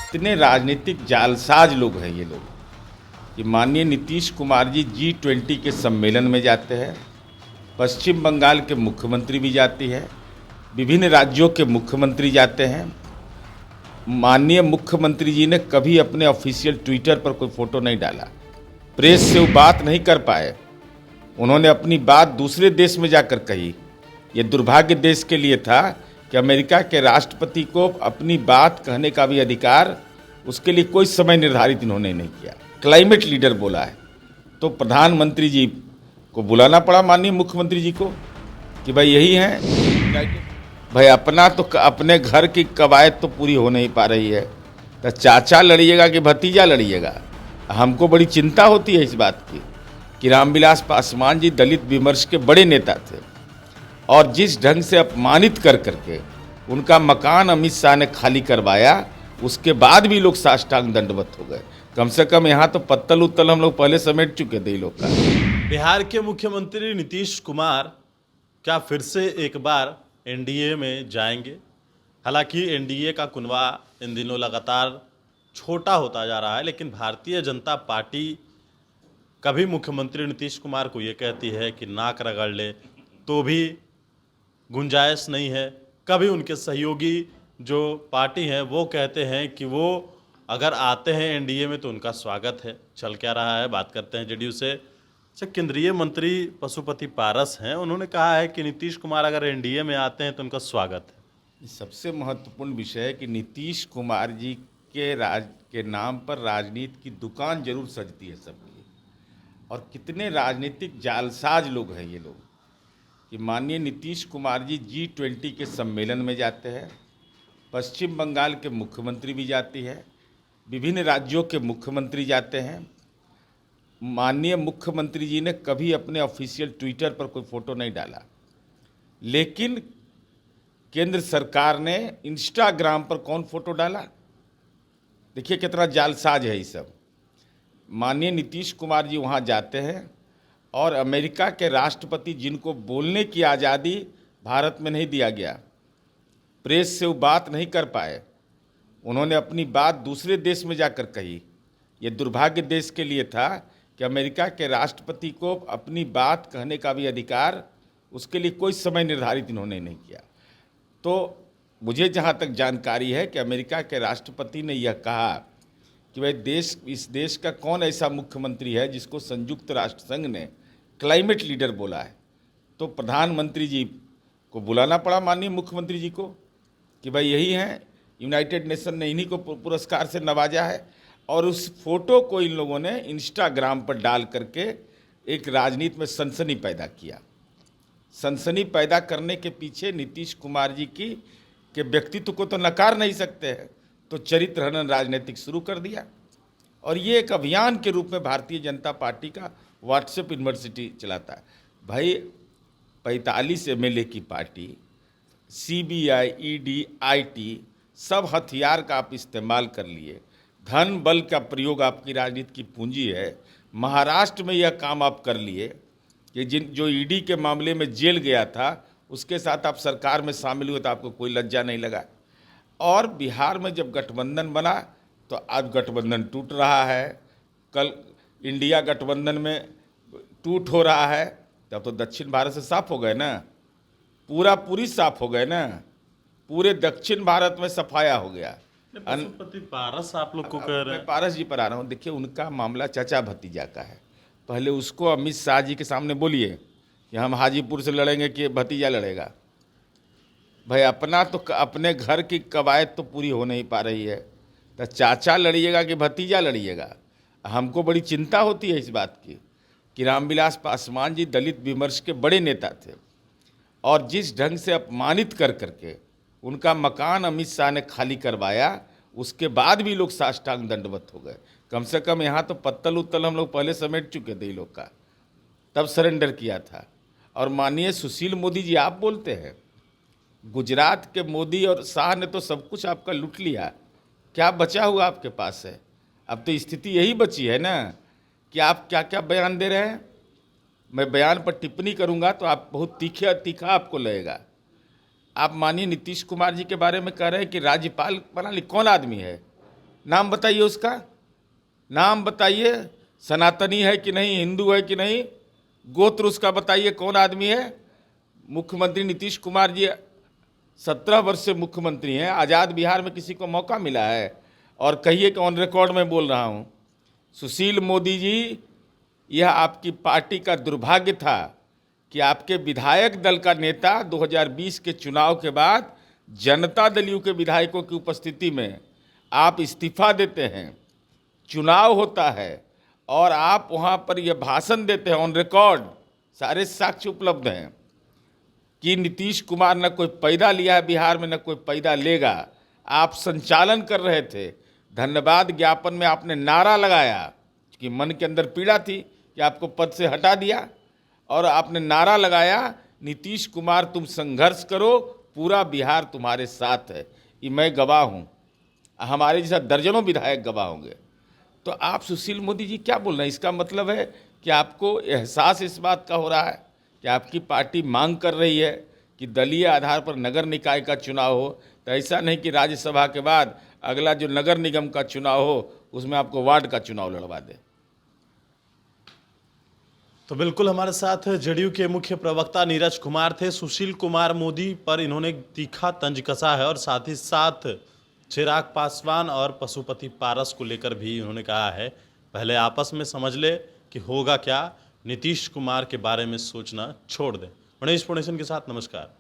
कितने राजनीतिक जालसाज लोग हैं ये लोग कि माननीय नीतीश कुमार जी G20 के सम्मेलन में जाते हैं, पश्चिम बंगाल के मुख्यमंत्री भी जाती है, विभिन्न राज्यों के मुख्यमंत्री जाते हैं। माननीय मुख्यमंत्री जी ने कभी अपने ऑफिशियल ट्विटर पर कोई फोटो नहीं डाला, प्रेस से वो बात नहीं कर पाए। उन्होंने अपनी बात दूसरे देश में जाकर कही। ये दुर्भाग्य देश के लिए था कि अमेरिका के राष्ट्रपति को अपनी बात कहने का भी अधिकार, उसके लिए कोई समय निर्धारित इन्होंने नहीं किया। क्लाइमेट लीडर बोला है तो प्रधानमंत्री जी को बुलाना पड़ा, माननीय मुख्यमंत्री जी को, कि भाई यही हैं। भाई अपना तो अपने घर की कवायद तो पूरी हो नहीं पा रही है, तो चाचा लड़िएगा कि भतीजा लड़िएगा। हमको बड़ी चिंता होती है इस बात की कि रामविलास पासवान जी दलित विमर्श के बड़े नेता थे और जिस ढंग से अपमानित कर करके उनका मकान अमित शाह ने खाली करवाया, उसके बाद भी लोग साष्टांग दंडवत हो गए। कम से कम यहाँ तो पत्तल उत्तल हम लोग पहले समेट चुके थे लोग का। बिहार के मुख्यमंत्री नीतीश कुमार क्या फिर से एक बार एनडीए में जाएंगे? हालांकि एनडीए का कुनवा इन दिनों लगातार छोटा होता जा रहा है, लेकिन भारतीय जनता पार्टी कभी मुख्यमंत्री नीतीश कुमार को ये कहती है कि नाक रगड़ ले तो भी गुंजाइश नहीं है। कभी उनके सहयोगी जो पार्टी हैं वो कहते हैं कि वो अगर आते हैं एनडीए में तो उनका स्वागत है। चल क्या रहा है, बात करते हैं जेडीयू से। अच्छा, केंद्रीय मंत्री पशुपति पारस हैं, उन्होंने कहा है कि नीतीश कुमार अगर एनडीए में आते हैं तो उनका स्वागत है। सबसे महत्वपूर्ण विषय है कि नीतीश कुमार जी के नाम पर राजनीति की दुकान जरूर सजती है सबकी। और कितने राजनीतिक जालसाज लोग हैं ये लोग कि माननीय नीतीश कुमार जी G20 के सम्मेलन में जाते हैं, पश्चिम बंगाल के मुख्यमंत्री भी जाती है, विभिन्न राज्यों के मुख्यमंत्री जाते हैं। माननीय मुख्यमंत्री जी ने कभी अपने ऑफिशियल ट्विटर पर कोई फोटो नहीं डाला, लेकिन केंद्र सरकार ने इंस्टाग्राम पर कौन फोटो डाला? देखिए कितना जालसाज है ये सब। माननीय नीतीश कुमार जी वहाँ जाते हैं और अमेरिका के राष्ट्रपति जिनको बोलने की आज़ादी भारत में नहीं दिया गया, प्रेस से वो बात नहीं कर पाए, उन्होंने अपनी बात दूसरे देश में जाकर कही। ये दुर्भाग्य देश के लिए था कि अमेरिका के राष्ट्रपति को अपनी बात कहने का भी अधिकार, उसके लिए कोई समय निर्धारित इन्होंने नहीं किया। तो मुझे जहाँ तक जानकारी है कि अमेरिका के राष्ट्रपति ने यह कहा कि भाई इस देश का कौन ऐसा मुख्यमंत्री है जिसको संयुक्त राष्ट्र संघ ने क्लाइमेट लीडर बोला है। तो प्रधानमंत्री जी को बुलाना पड़ा, माननीय मुख्यमंत्री जी को, कि भाई यही हैं। यूनाइटेड नेशन ने इन्हीं को पुरस्कार से नवाजा है और उस फोटो को इन लोगों ने इंस्टाग्राम पर डाल करके एक राजनीति में सनसनी पैदा किया। सनसनी पैदा करने के पीछे नीतीश कुमार जी के व्यक्तित्व को तो नकार नहीं सकते हैं, तो चरित्र हनन राजनीतिक शुरू कर दिया। और ये एक अभियान के रूप में भारतीय जनता पार्टी का व्हाट्सएप यूनिवर्सिटी चलाता है। भाई 45 एमएलए की पार्टी, सीबीआई, ईडी, आईटी सब हथियार का आप इस्तेमाल कर लिए, धन बल का प्रयोग आपकी राजनीति की पूंजी है। महाराष्ट्र में यह काम आप कर लिए कि जो ईडी के मामले में जेल गया था उसके साथ आप सरकार में शामिल हुए तो आपको कोई लज्जा नहीं लगा। और बिहार में जब गठबंधन बना तो आज गठबंधन टूट रहा है, कल इंडिया गठबंधन में टूट हो रहा है, तब तो दक्षिण भारत से साफ हो गए ना, पूरी साफ हो गए ना, पूरे दक्षिण भारत में सफाया हो गया। पशुपति पारस आप लोग को कह रहे हैं? पारस जी पर आ रहा हूँ। देखिए उनका मामला चाचा भतीजा का है। पहले उसको अमित शाह जी के सामने बोलिए कि हम हाजीपुर से लड़ेंगे कि भतीजा लड़ेगा। भाई अपना तो अपने घर की कवायद तो पूरी हो नहीं पा रही है, तो चाचा लड़िएगा कि भतीजा लड़िएगा। हमको बड़ी चिंता होती है इस बात की कि रामविलास पासवान जी दलित विमर्श के बड़े नेता थे और जिस ढंग से अपमानित कर करके उनका मकान अमित शाह ने खाली करवाया, उसके बाद भी लोग साष्टांग दंडवत हो गए। कम से कम यहाँ तो पत्तल उत्तल हम लोग पहले समेट चुके थे लोग का, तब सरेंडर किया था। और माननीय सुशील मोदी जी आप बोलते हैं, गुजरात के मोदी और शाह ने तो सब कुछ आपका लूट लिया, क्या बचा हुआ आपके पास है? अब तो स्थिति यही बची है ना कि आप क्या क्या बयान दे रहे हैं। मैं बयान पर टिप्पणी करूंगा तो आप बहुत तीखा आपको लगेगा। आप माननीय नीतीश कुमार जी के बारे में कह रहे हैं कि राज्यपाल बना ली, कौन आदमी है? नाम बताइए उसका, नाम बताइए, सनातनी है कि नहीं, हिंदू है कि नहीं, गोत्र उसका बताइए कौन आदमी है। मुख्यमंत्री नीतीश कुमार जी 17 वर्ष से मुख्यमंत्री हैं, आज़ाद बिहार में किसी को मौका मिला है? और कहिए कि ऑन रिकॉर्ड में बोल रहा हूँ। सुशील मोदी जी, यह आपकी पार्टी का दुर्भाग्य था कि आपके विधायक दल का नेता 2020 के चुनाव के बाद जनता दल यू के विधायकों की उपस्थिति में आप इस्तीफा देते हैं, चुनाव होता है और आप वहाँ पर यह भाषण देते हैं, ऑन रिकॉर्ड सारे साक्ष्य उपलब्ध हैं कि नीतीश कुमार न कोई पैदा लिया है बिहार में, न कोई पैदा लेगा। आप संचालन कर रहे थे, धन्यवाद ज्ञापन में आपने नारा लगाया कि मन के अंदर पीड़ा थी कि आपको पद से हटा दिया, और आपने नारा लगाया नीतीश कुमार तुम संघर्ष करो, पूरा बिहार तुम्हारे साथ है। ये मैं गवाह हूँ, हमारे जैसा दर्जनों विधायक गवाह होंगे। तो आप सुशील मोदी जी क्या बोल रहे हैं? इसका मतलब है कि आपको एहसास इस बात का हो रहा है कि आपकी पार्टी मांग कर रही है कि दलीय आधार पर नगर निकाय का चुनाव हो, तो ऐसा नहीं कि राज्यसभा के बाद अगला जो नगर निगम का चुनाव हो उसमें आपको वार्ड का चुनाव लड़वा दे। तो बिल्कुल हमारे साथ जेडीयू के मुख्य प्रवक्ता नीरज कुमार थे। सुशील कुमार मोदी पर इन्होंने तीखा तंज कसा है और साथ ही साथ चिराग पासवान और पशुपति पारस को लेकर भी उन्होंने कहा है पहले आपस में समझ ले कि होगा क्या, नीतीश कुमार के बारे में सोचना छोड़ दें। मनीष पुणेशन के साथ नमस्कार।